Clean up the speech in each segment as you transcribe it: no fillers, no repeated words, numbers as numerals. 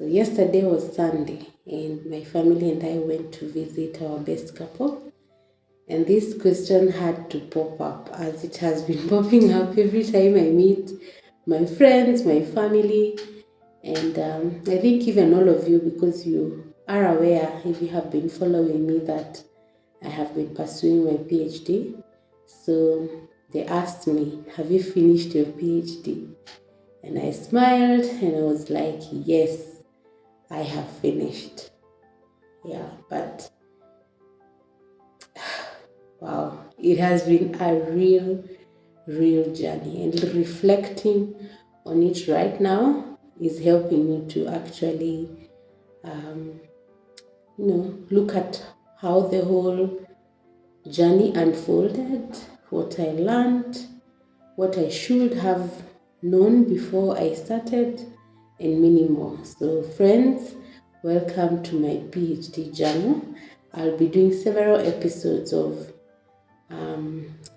yesterday was Sunday, and my family and I went to visit our best couple. And this question had to pop up, as it has been popping up every time I meet my friends, my family, and I think even all of you, because you are aware, if you have been following me, that I have been pursuing my PhD. So they asked me, have you finished your PhD? And I smiled and I was like, yes, I have finished. Yeah, but wow, it has been a real journey, and reflecting on it right now is helping me to actually look at how the whole journey unfolded, what I learned, what I should have known before I started, and many more. So friends, welcome to my PhD journey. I'll be doing several episodes of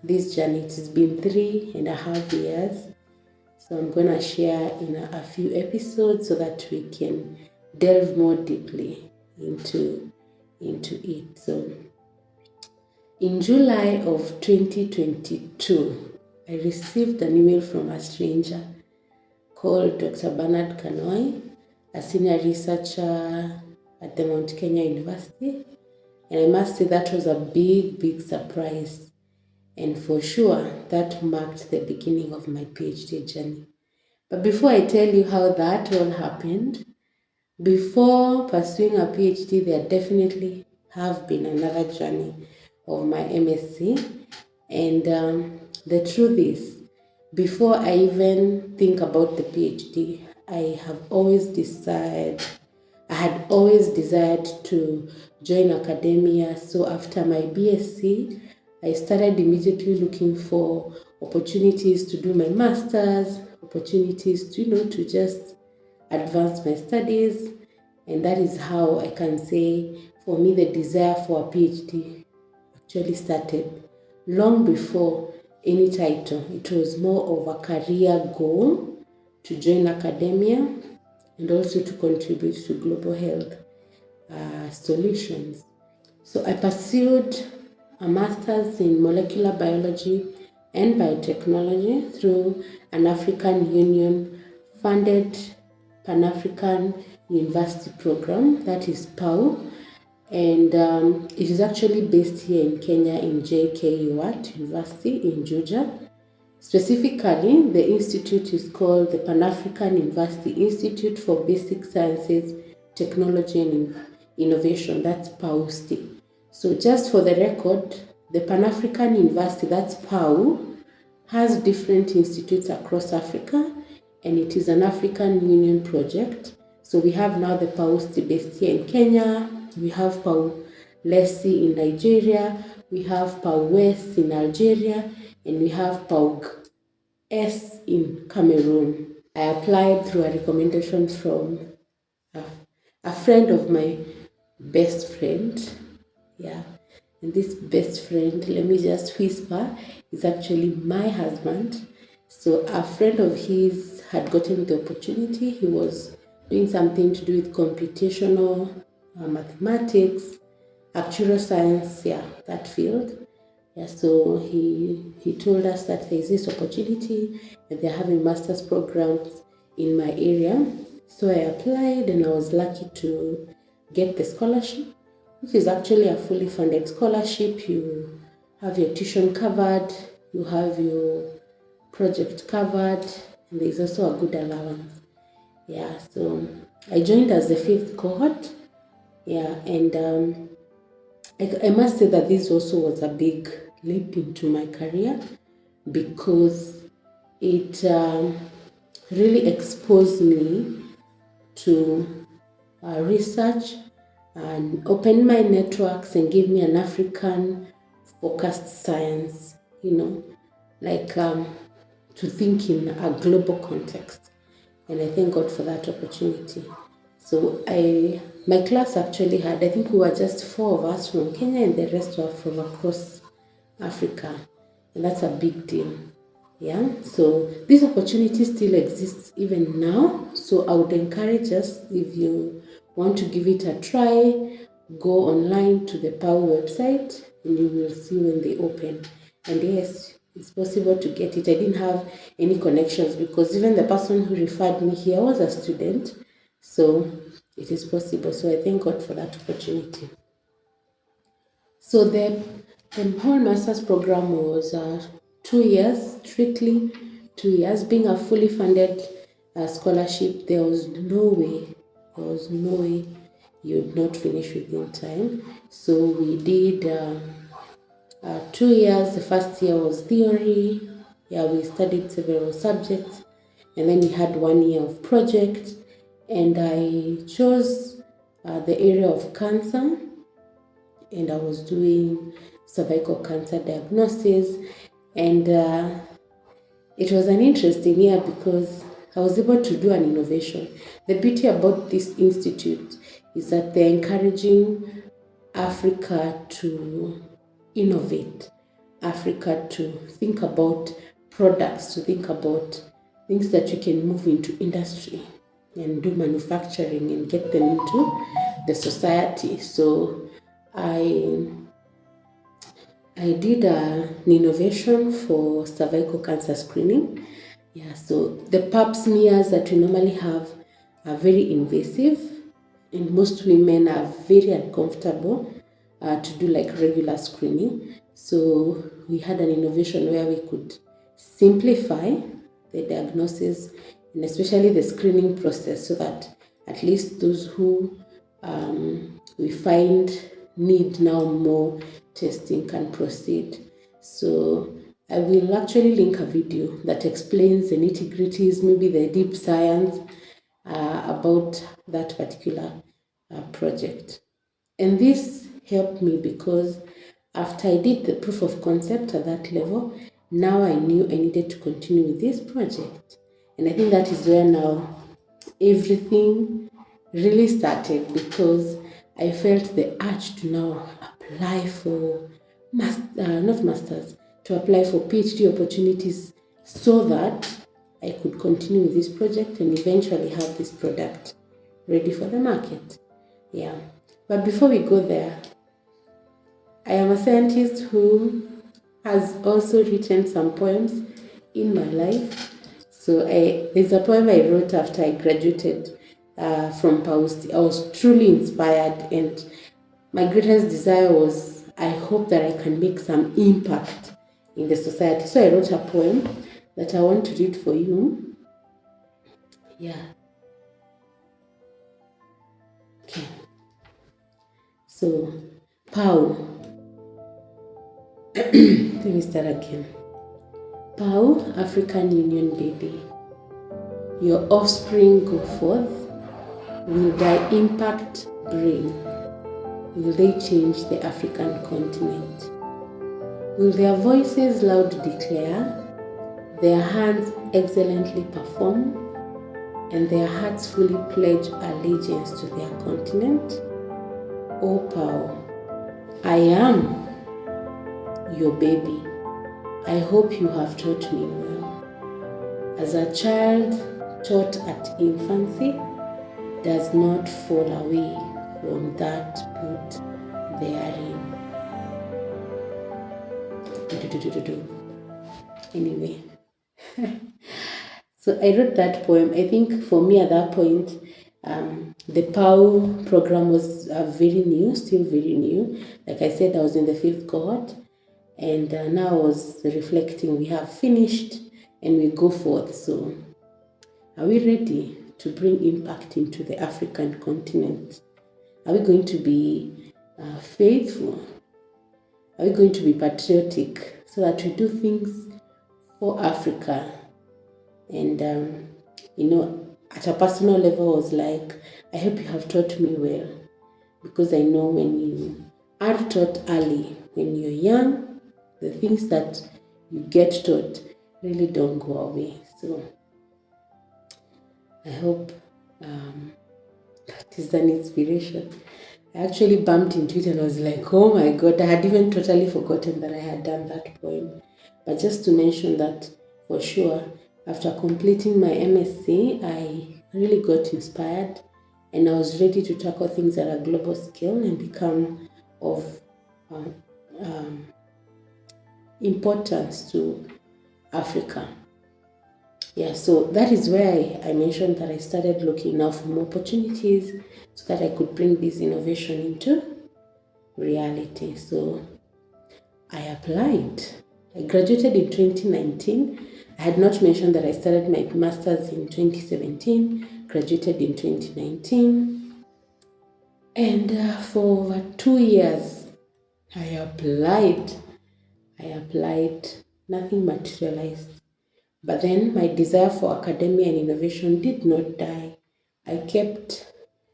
this journey. It has been 3.5 years. So I'm going to share in a few episodes so that we can delve more deeply into it. So in July of 2022, I received an email from a stranger called Dr. Bernard Kanoi, a senior researcher at the Mount Kenya University. And I must say that was a big surprise. And for sure, that marked the beginning of my PhD journey. But before I tell you how that all happened, before pursuing a PhD, there definitely have been another journey of my MSc. And the truth is, before I even think about the PhD, I had always desired to join academia. So after my BSc, I started immediately looking for opportunities to do my master's, opportunities to just advance my studies. And that is how I can say, for me, the desire for a PhD actually started long before any title. It was more of a career goal to join academia and also to contribute to global health solutions. So I pursued a master's in molecular biology and biotechnology through an African Union funded Pan-African University program, that is PAU. And it is actually based here in Kenya in JKUAT University in Juja. Specifically, the institute is called the Pan-African University Institute for Basic Sciences, Technology and Innovation, that's PAUSTI. So just for the record, the Pan-African University, that's PAU, has different institutes across Africa, and it is an African Union project. So we have now the PAUSTI based here in Kenya, we have PAU Lesi in Nigeria, we have PAU West in Algeria, and we have PAU S in Cameroon. I applied through a recommendation from a friend of my best friend. Yeah. And this best friend, let me just whisper, is actually my husband. So a friend of his had gotten the opportunity. He was doing something to do with computational mathematics, actuarial science, that field. Yeah, so he told us that there is this opportunity and they're having master's programs in my area. So I applied and I was lucky to get the scholarship, which is actually a fully funded scholarship. You have your tuition covered, you have your project covered, and there's also a good allowance. Yeah, so I joined as the 5th cohort. Yeah, and I must say that this also was a big leap into my career because it really exposed me to research and opened my networks and gave me an African focused science, to think in a global context. And I thank God for that opportunity. So my class actually had, I think we were just 4 of us from Kenya and the rest were from across Africa. And that's a big deal. Yeah, so this opportunity still exists even now. So I would encourage us, if you want to give it a try, go online to the PAU website and you will see when they open. And yes, it's possible to get it. I didn't have any connections because even the person who referred me here was a student. So it is possible. So I thank God for that opportunity. So the whole master's program was 2 years, strictly 2 years, being a fully funded scholarship. There was no way you'd not finish within time. So we did 2 years. The first year was theory. Yeah, we studied several subjects, and then we had 1 year of project. And I chose the area of cancer, and I was doing cervical cancer diagnosis. And it was an interesting year because I was able to do an innovation. The beauty about this institute is that they're encouraging Africa to innovate, Africa to think about products, to think about things that you can move into industry and do manufacturing and get them into the society. So I I did an innovation for cervical cancer screening. Yeah, so the pap smears that we normally have are very invasive, and most women are very uncomfortable to do like regular screening. So we had an innovation where we could simplify the diagnosis and especially the screening process, so that at least those who we find need now more testing can proceed. So I will actually link a video that explains the nitty-gritties, maybe the deep science about that particular project. And this helped me because after I did the proof of concept at that level, now I knew I needed to continue with this project. And I think that is where now everything really started, because I felt the urge to now apply for not masters, to apply for PhD opportunities so that I could continue with this project and eventually have this product ready for the market. Yeah. But before we go there, I am a scientist who has also written some poems in my life. So there's a poem I wrote after I graduated from PhD. I was truly inspired, and my greatest desire was, I hope that I can make some impact in the society. So I wrote a poem that I want to read for you. Yeah. Okay. So, POW. Let me start again. POW, African Union baby. Your offspring go forth. Will thy impact bring? Will they change the African continent? Will their voices loud declare, their hands excellently perform, and their hearts fully pledge allegiance to their continent? O POW, I am your baby. I hope you have taught me well. As a child taught at infancy, does not fall away from that put therein. Anyway, so I wrote that poem. I think for me at that point, the POW program was very new, still very new. Like I said, I was in the 5th cohort, and now I was reflecting. We have finished and we go forth. So are we ready to bring impact into the African continent? Are we going to be faithful? Are we going to be patriotic so that we do things for Africa? And, at a personal level, I was like, I hope you have taught me well, because I know when you are taught early, when you're young, the things that you get taught really don't go away. So I hope that is an inspiration. I actually bumped into it and I was like, oh my God, I had even totally forgotten that I had done that poem. But just to mention that for sure. After completing my MSc, I really got inspired and I was ready to tackle things at a global scale and become of um, um, importance to Africa. Yeah, so that is where I mentioned that I started looking now for more opportunities so that I could bring this innovation into reality. So I applied. I graduated in 2019. I had not mentioned that I started my master's in 2017, graduated in 2019. And for over 2 years, I applied. Nothing materialized. But then my desire for academia and innovation did not die. I kept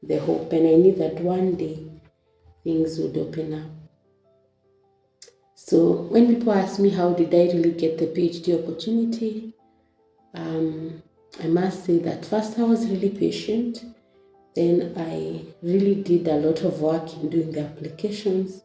the hope and I knew that one day things would open up. So when people ask me how did I really get the PhD opportunity, I must say that first I was really patient. Then I really did a lot of work in doing the applications.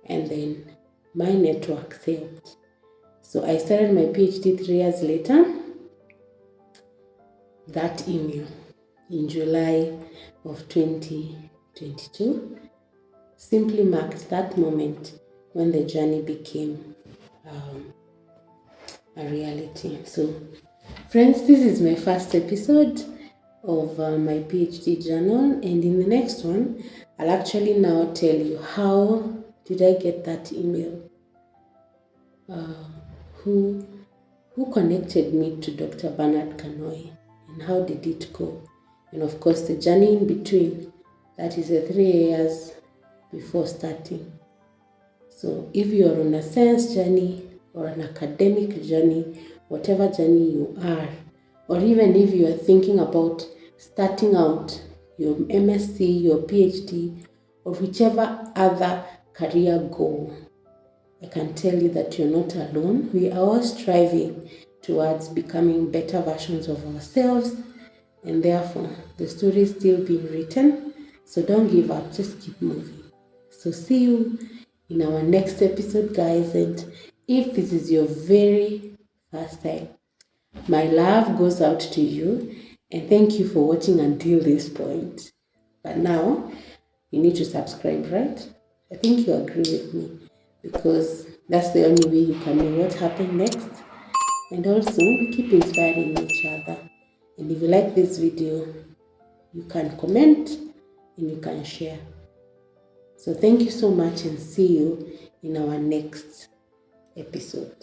And then my network helped. So I started my PhD 3 years later. That email in July of 2022 simply marked that moment when the journey became a reality. So, friends, this is my first episode of my PhD journal, and in the next one, I'll actually now tell you how did I get that email, who connected me to Dr. Bernard Kanoi, and how did it go, and of course the journey in between. That is the 3 years before starting. So if you are on a science journey or an academic journey, whatever journey you are, or even if you are thinking about starting out your MSc, your PhD, or whichever other career goal, I can tell you that you're not alone. We are all striving towards becoming better versions of ourselves, and therefore the story is still being written. So don't give up, just keep moving. So see you in our next episode, guys. And if this is your very first time, my love goes out to you, and thank you for watching until this point. But now you need to subscribe, right? I think you agree with me, because that's the only way you can know what happened next. And also, we keep inspiring each other. And if you like this video, you can comment and you can share. So thank you so much, and see you in our next episode.